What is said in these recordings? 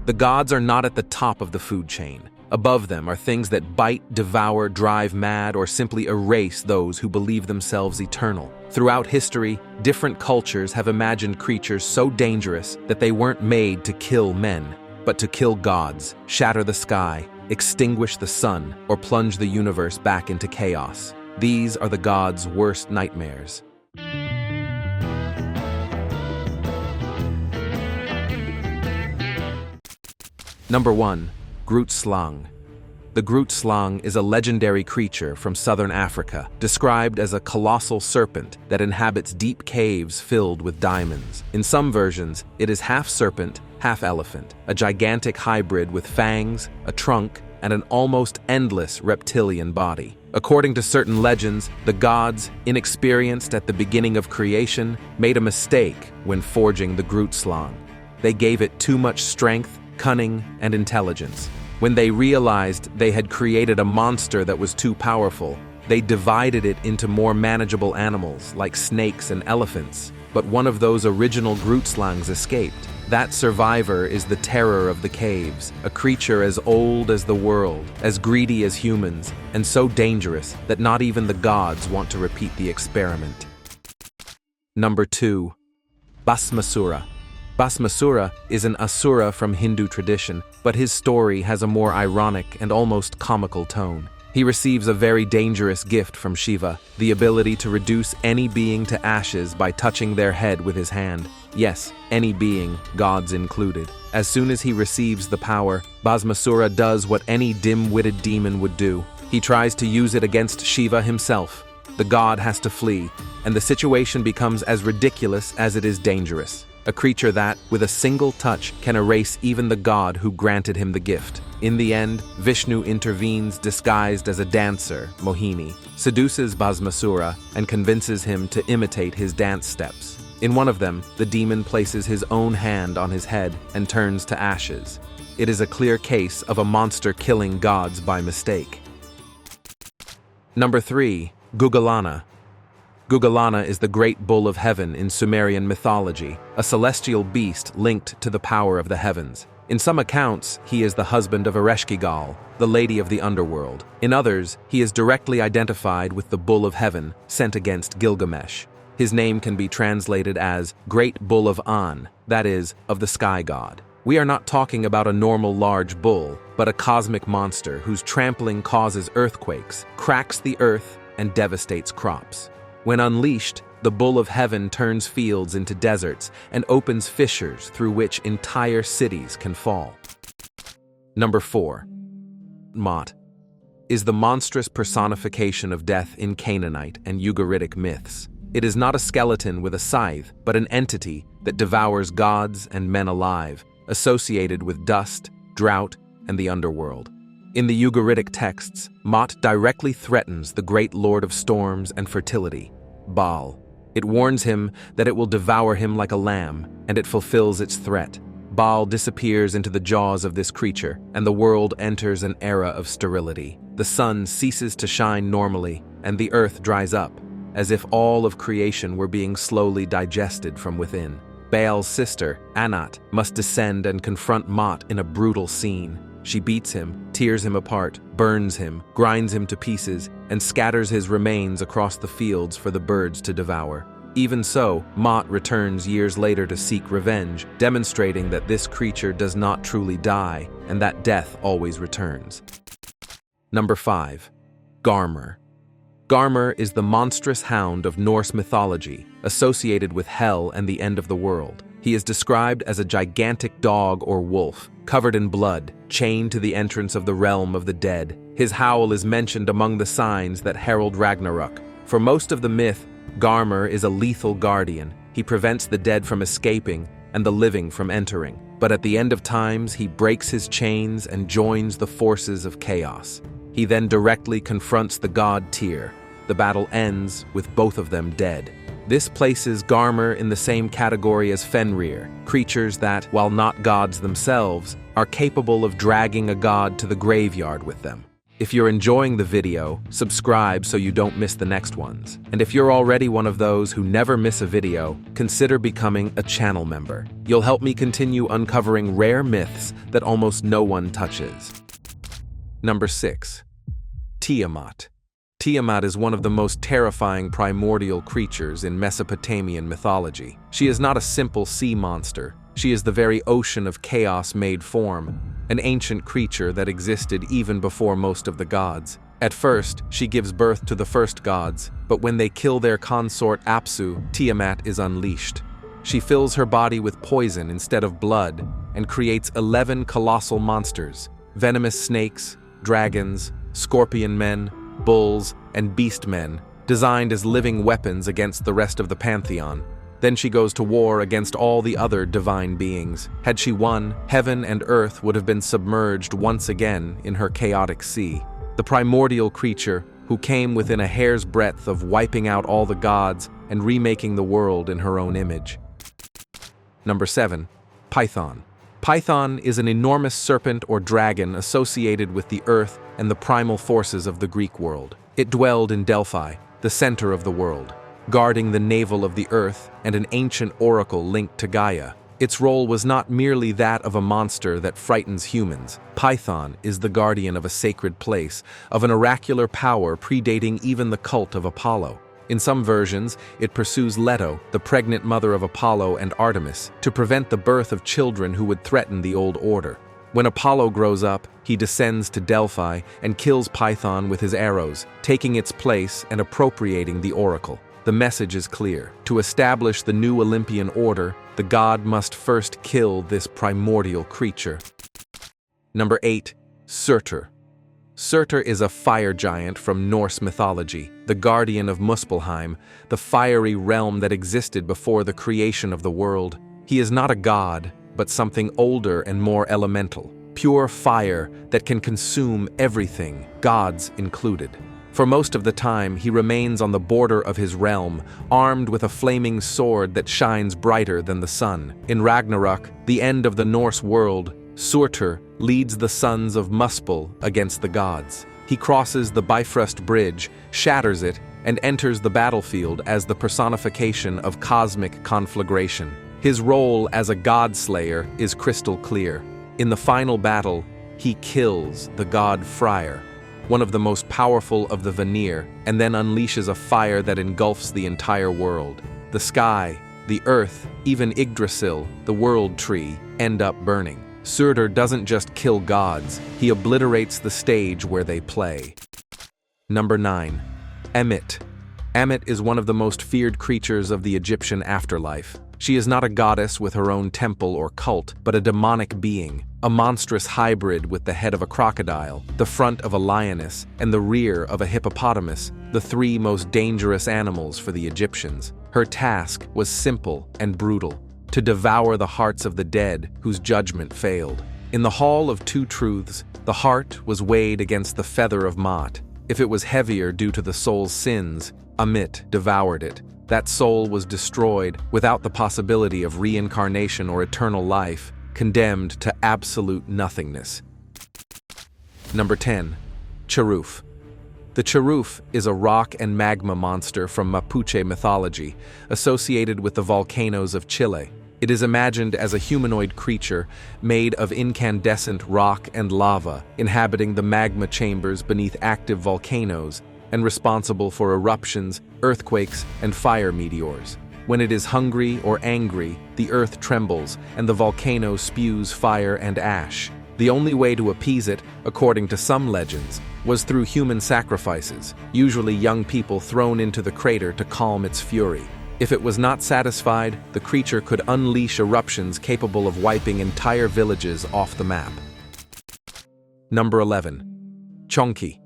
The gods are not at the top of the food chain. Above them are things that bite, devour, drive mad, or simply erase those who believe themselves eternal. Throughout history, different cultures have imagined creatures so dangerous that they weren't made to kill men, but to kill gods, shatter the sky, extinguish the sun, or plunge the universe back into chaos. These are the gods' worst nightmares. Number 1. Groot Slang. The Groot Slang is a legendary creature from southern Africa, described as a colossal serpent that inhabits deep caves filled with diamonds. In some versions, it is half serpent, half elephant, a gigantic hybrid with fangs, a trunk, and an almost endless reptilian body. According to certain legends, the gods, inexperienced at the beginning of creation, made a mistake when forging the Groot Slang. They gave it too much strength, cunning, and intelligence. When they realized they had created a monster that was too powerful, they divided it into more manageable animals like snakes and elephants. But one of those original Groot Slangs escaped. That survivor is the terror of the caves, a creature as old as the world, as greedy as humans, and so dangerous that not even the gods want to repeat the experiment. Number 2. Basmasura. Basmasura is an asura from Hindu tradition, but his story has a more ironic and almost comical tone. He receives a very dangerous gift from Shiva, the ability to reduce any being to ashes by touching their head with his hand. Yes, any being, gods included. As soon as he receives the power, Basmasura does what any dim-witted demon would do. He tries to use it against Shiva himself. The god has to flee, and the situation becomes as ridiculous as it is dangerous. A creature that, with a single touch, can erase even the god who granted him the gift. In the end, Vishnu intervenes disguised as a dancer, Mohini, seduces Basmasura, and convinces him to imitate his dance steps. In one of them, the demon places his own hand on his head and turns to ashes. It is a clear case of a monster killing gods by mistake. Number 3. Guggalana. Guggalana is the great bull of heaven in Sumerian mythology, a celestial beast linked to the power of the heavens. In some accounts, he is the husband of Ereshkigal, the lady of the underworld. In others, he is directly identified with the bull of heaven sent against Gilgamesh. His name can be translated as Great Bull of An, that is, of the sky god. We are not talking about a normal large bull, but a cosmic monster whose trampling causes earthquakes, cracks the earth, and devastates crops. When unleashed, the bull of heaven turns fields into deserts and opens fissures through which entire cities can fall. Number 4. Mott is the monstrous personification of death in Canaanite and Ugaritic myths. It is not a skeleton with a scythe, but an entity that devours gods and men alive, associated with dust, drought, and the underworld. In the Ugaritic texts, Mott directly threatens the great lord of storms and fertility, Baal. It warns him that it will devour him like a lamb, and it fulfills its threat. Baal disappears into the jaws of this creature, and the world enters an era of sterility. The sun ceases to shine normally, and the earth dries up, as if all of creation were being slowly digested from within. Baal's sister, Anat, must descend and confront Mott in a brutal scene. She beats him, tears him apart, burns him, grinds him to pieces, and scatters his remains across the fields for the birds to devour. Even so, Mott returns years later to seek revenge, demonstrating that this creature does not truly die, and that death always returns. Number 5. Garmr. Garmr is the monstrous hound of Norse mythology, associated with hell and the end of the world. He is described as a gigantic dog or wolf, covered in blood, chained to the entrance of the realm of the dead. His howl is mentioned among the signs that herald Ragnarok. For most of the myth, Garmr is a lethal guardian. He prevents the dead from escaping and the living from entering. But at the end of times, he breaks his chains and joins the forces of chaos. He then directly confronts the god Tyr. The battle ends with both of them dead. This places Garmr in the same category as Fenrir, creatures that, while not gods themselves, are capable of dragging a god to the graveyard with them. If you're enjoying the video, subscribe so you don't miss the next ones. And if you're already one of those who never miss a video, consider becoming a channel member. You'll help me continue uncovering rare myths that almost no one touches. Number 6. Tiamat. Tiamat is one of the most terrifying primordial creatures in Mesopotamian mythology. She is not a simple sea monster. She is the very ocean of chaos made form, an ancient creature that existed even before most of the gods. At first, she gives birth to the first gods, but when they kill their consort Apsu, Tiamat is unleashed. She fills her body with poison instead of blood and creates 11 colossal monsters: venomous snakes, dragons, scorpion men, bulls, and beast men, designed as living weapons against the rest of the pantheon. Then she goes to war against all the other divine beings. Had she won, heaven and earth would have been submerged once again in her chaotic sea. The primordial creature who came within a hair's breadth of wiping out all the gods and remaking the world in her own image. Number 7. Python. Python is an enormous serpent or dragon associated with the earth and the primal forces of the Greek world. It dwelled in Delphi, the center of the world, guarding the navel of the earth and an ancient oracle linked to Gaia. Its role was not merely that of a monster that frightens humans. Python is the guardian of a sacred place, of an oracular power predating even the cult of Apollo. In some versions, it pursues Leto, the pregnant mother of Apollo and Artemis, to prevent the birth of children who would threaten the old order. When Apollo grows up, he descends to Delphi and kills Python with his arrows, taking its place and appropriating the oracle. The message is clear. To establish the new Olympian order, the god must first kill this primordial creature. Number 8. Surtr. Surtr is a fire giant from Norse mythology, the guardian of Muspelheim, the fiery realm that existed before the creation of the world. He is not a god, but something older and more elemental, pure fire that can consume everything, gods included. For most of the time, he remains on the border of his realm, armed with a flaming sword that shines brighter than the sun. In Ragnarok, the end of the Norse world, Surtr leads the sons of Muspel against the gods. He crosses the Bifrost Bridge, shatters it, and enters the battlefield as the personification of cosmic conflagration. His role as a god-slayer is crystal clear. In the final battle, he kills the god Freyr, one of the most powerful of the Vanir, and then unleashes a fire that engulfs the entire world. The sky, the earth, even Yggdrasil, the world tree, end up burning. Surtr doesn't just kill gods, he obliterates the stage where they play. Number 9. Ammit. Ammit is one of the most feared creatures of the Egyptian afterlife. She is not a goddess with her own temple or cult, but a demonic being, a monstrous hybrid with the head of a crocodile, the front of a lioness, and the rear of a hippopotamus, the 3 most dangerous animals for the Egyptians. Her task was simple and brutal: to devour the hearts of the dead whose judgment failed. In the Hall of Two Truths, the heart was weighed against the feather of Mott. If it was heavier due to the soul's sins, Ammit devoured it. That soul was destroyed without the possibility of reincarnation or eternal life, condemned to absolute nothingness. Number 10. Cherufe. The Cherufe is a rock and magma monster from Mapuche mythology, associated with the volcanoes of Chile. It is imagined as a humanoid creature made of incandescent rock and lava, inhabiting the magma chambers beneath active volcanoes, and responsible for eruptions, earthquakes, and fire meteors. When it is hungry or angry, the earth trembles, and the volcano spews fire and ash. The only way to appease it, according to some legends, was through human sacrifices, usually young people thrown into the crater to calm its fury. If it was not satisfied, the creature could unleash eruptions capable of wiping entire villages off the map. Number 11. Chonqui.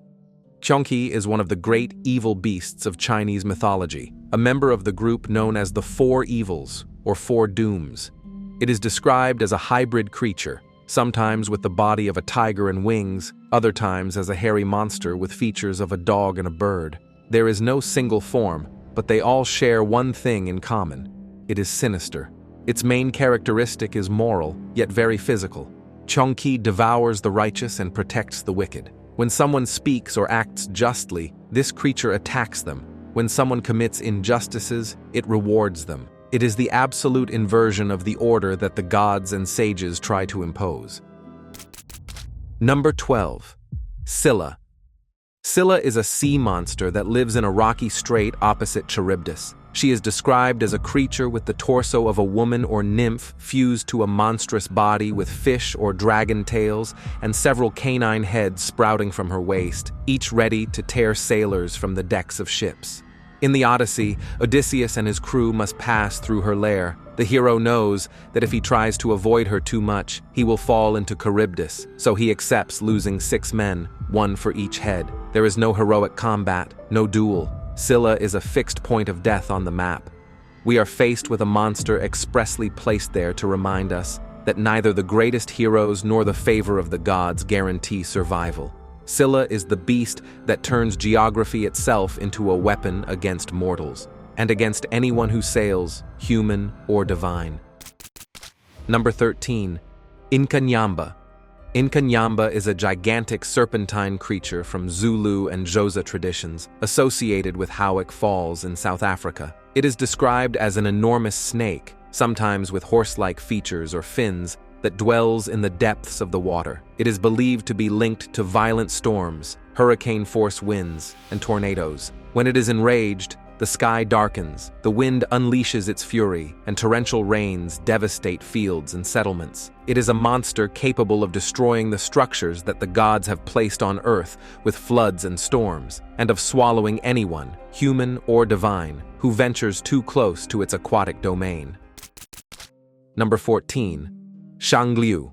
Chonqui is one of the great evil beasts of Chinese mythology, a member of the group known as the Four Evils, or Four Dooms. It is described as a hybrid creature, sometimes with the body of a tiger and wings, other times as a hairy monster with features of a dog and a bird. There is no single form, but they all share one thing in common. It is sinister. Its main characteristic is moral, yet very physical. Chonqui devours the righteous and protects the wicked. When someone speaks or acts justly, this creature attacks them. When someone commits injustices, it rewards them. It is the absolute inversion of the order that the gods and sages try to impose. Number 12. Scylla. Scylla is a sea monster that lives in a rocky strait opposite Charybdis. She is described as a creature with the torso of a woman or nymph fused to a monstrous body with fish or dragon tails and several canine heads sprouting from her waist, each ready to tear sailors from the decks of ships. In the Odyssey, Odysseus and his crew must pass through her lair. The hero knows that if he tries to avoid her too much, he will fall into Charybdis, so he accepts losing 6 men, 1 for each head. There is no heroic combat, no duel. Scylla is a fixed point of death on the map. We are faced with a monster expressly placed there to remind us that neither the greatest heroes nor the favor of the gods guarantee survival. Scylla is the beast that turns geography itself into a weapon against mortals, and against anyone who sails, human or divine. Number 13. Incyamba. Incyamba is a gigantic serpentine creature from Zulu and Xhosa traditions, associated with Howick Falls in South Africa. It is described as an enormous snake, sometimes with horse-like features or fins, that dwells in the depths of the water. It is believed to be linked to violent storms, hurricane-force winds, and tornadoes. When it is enraged, the sky darkens, the wind unleashes its fury, and torrential rains devastate fields and settlements. It is a monster capable of destroying the structures that the gods have placed on Earth with floods and storms, and of swallowing anyone, human or divine, who ventures too close to its aquatic domain. Number 14. Xiangliu.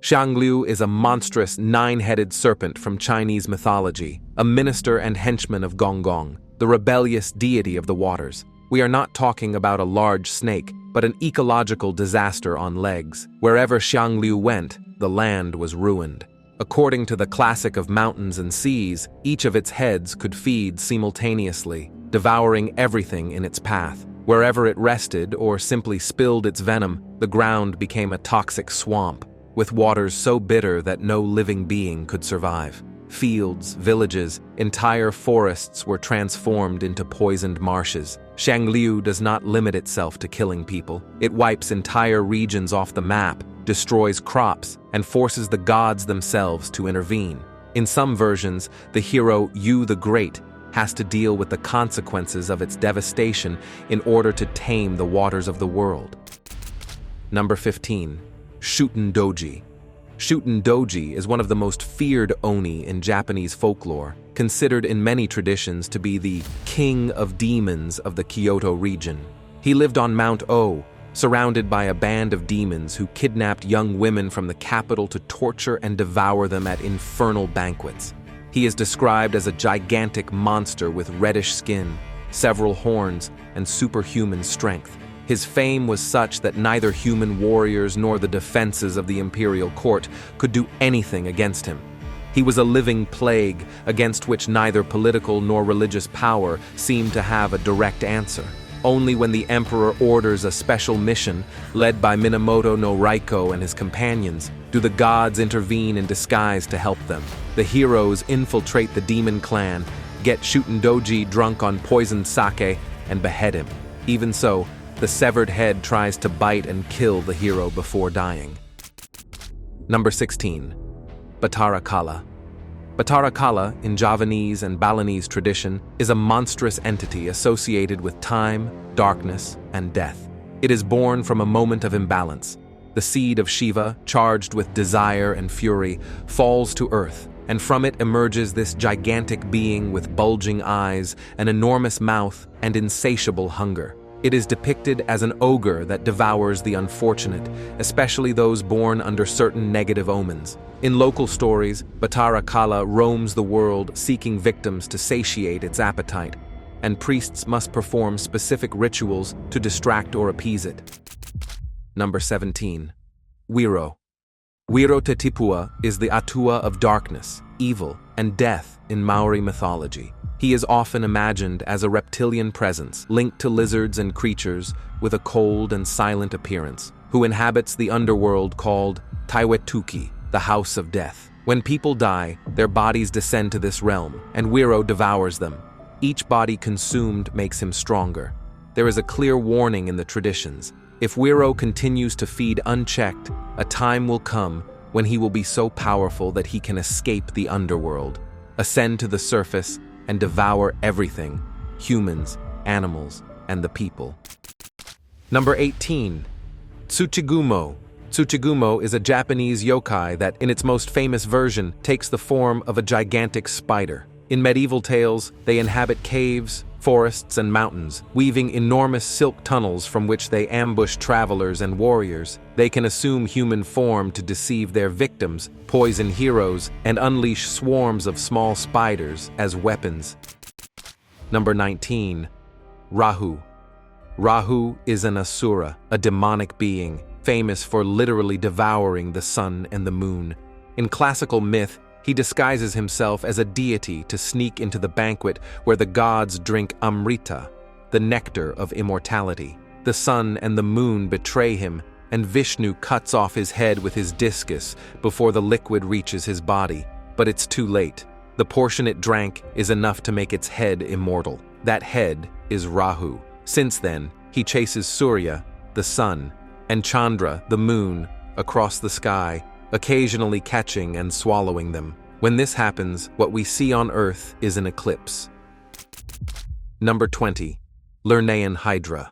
Xiangliu is a monstrous 9-headed serpent from Chinese mythology, a minister and henchman of Gonggong, the rebellious deity of the waters. We are not talking about a large snake, but an ecological disaster on legs. Wherever Xiangliu went, the land was ruined. According to the classic of mountains and seas, each of its heads could feed simultaneously, devouring everything in its path. Wherever it rested or simply spilled its venom, the ground became a toxic swamp, with waters so bitter that no living being could survive. Fields, villages, entire forests were transformed into poisoned marshes. Xiangliu does not limit itself to killing people. It wipes entire regions off the map, destroys crops, and forces the gods themselves to intervene. In some versions, the hero Yu the Great has to deal with the consequences of its devastation in order to tame the waters of the world. Number 15. Shuten Doji. Shuten Doji is one of the most feared oni in Japanese folklore, considered in many traditions to be the king of demons of the Kyoto region. He lived on Mount O, surrounded by a band of demons who kidnapped young women from the capital to torture and devour them at infernal banquets. He is described as a gigantic monster with reddish skin, several horns, and superhuman strength. His fame was such that neither human warriors nor the defenses of the imperial court could do anything against him. He was a living plague against which neither political nor religious power seemed to have a direct answer. Only when the emperor orders a special mission, led by Minamoto no Raiko and his companions, do the gods intervene in disguise to help them. The heroes infiltrate the demon clan, get Shuten Doji drunk on poisoned sake, and behead him. Even so, the severed head tries to bite and kill the hero before dying. Number 16. Batara Kala. Batara Kala, in Javanese and Balinese tradition, is a monstrous entity associated with time, darkness, and death. It is born from a moment of imbalance. The seed of Shiva, charged with desire and fury, falls to earth, and from it emerges this gigantic being with bulging eyes, an enormous mouth, and insatiable hunger. It is depicted as an ogre that devours the unfortunate, especially those born under certain negative omens. In local stories, Batara Kala roams the world seeking victims to satiate its appetite, and priests must perform specific rituals to distract or appease it. Number 17. Wero. Wero Tetipua is the Atua of darkness, evil, and death in Maori mythology. He is often imagined as a reptilian presence linked to lizards and creatures with a cold and silent appearance, who inhabits the underworld called Taiwetuki. the House of Death. When people die, their bodies descend to this realm, and Wero devours them. Each body consumed makes him stronger. There is a clear warning in the traditions. If Wero continues to feed unchecked, a time will come when he will be so powerful that he can escape the underworld, ascend to the surface, and devour everything, humans, animals, and the people. Number 18. Tsuchigumo. Tsuchigumo is a Japanese yokai that, in its most famous version, takes the form of a gigantic spider. In medieval tales, they inhabit caves, forests, and mountains, weaving enormous silk tunnels from which they ambush travelers and warriors. They can assume human form to deceive their victims, poison heroes, and unleash swarms of small spiders as weapons. Number 19. Rahu. Rahu is an asura, a demonic being, famous for literally devouring the sun and the moon. In classical myth, he disguises himself as a deity to sneak into the banquet where the gods drink Amrita, the nectar of immortality. The sun and the moon betray him, and Vishnu cuts off his head with his discus before the liquid reaches his body. But it's too late. The portion it drank is enough to make its head immortal. That head is Rahu. Since then, he chases Surya, the sun, and Chandra, the moon, across the sky, occasionally catching and swallowing them. When this happens, what we see on Earth is an eclipse. Number 20. Lernaean Hydra.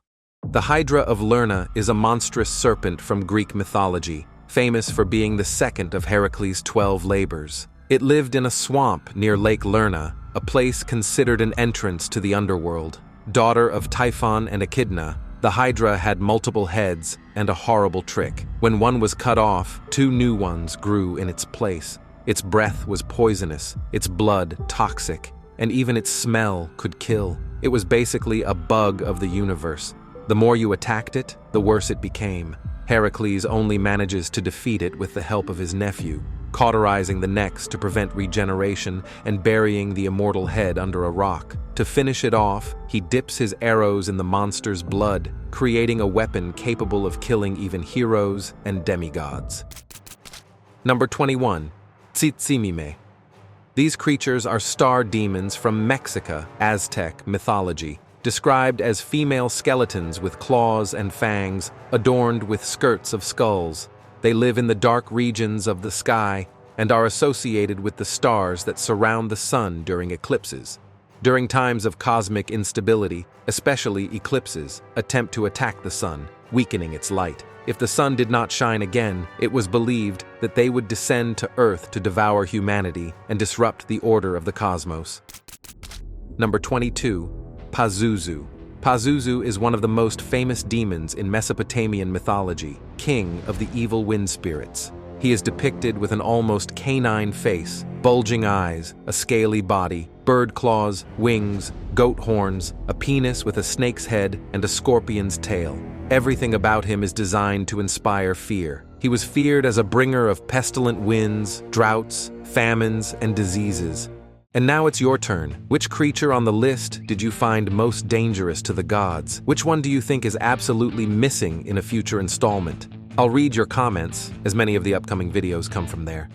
The Hydra of Lerna is a monstrous serpent from Greek mythology, famous for being the second of Heracles' 12 labors. It lived in a swamp near Lake Lerna, a place considered an entrance to the underworld. Daughter of Typhon and Echidna, the Hydra had multiple heads and a horrible trick. When one was cut off, 2 new ones grew in its place. Its breath was poisonous, its blood toxic, and even its smell could kill. It was basically a bug of the universe. The more you attacked it, the worse it became. Heracles only manages to defeat it with the help of his nephew, cauterizing the necks to prevent regeneration and burying the immortal head under a rock. To finish it off, he dips his arrows in the monster's blood, creating a weapon capable of killing even heroes and demigods. Number 21. Tzitzimitl. These creatures are star demons from Mexica, Aztec mythology, described as female skeletons with claws and fangs, adorned with skirts of skulls. They live in the dark regions of the sky and are associated with the stars that surround the sun during eclipses. During times of cosmic instability, especially eclipses, attempt to attack the sun, weakening its light. If the sun did not shine again, it was believed that they would descend to Earth to devour humanity and disrupt the order of the cosmos. Number 22. Pazuzu. Pazuzu is one of the most famous demons in Mesopotamian mythology, king of the evil wind spirits. He is depicted with an almost canine face, bulging eyes, a scaly body, bird claws, wings, goat horns, a penis with a snake's head, and a scorpion's tail. Everything about him is designed to inspire fear. He was feared as a bringer of pestilent winds, droughts, famines, and diseases. And now it's your turn. Which creature on the list did you find most dangerous to the gods? Which one do you think is absolutely missing in a future installment? I'll read your comments, as many of the upcoming videos come from there.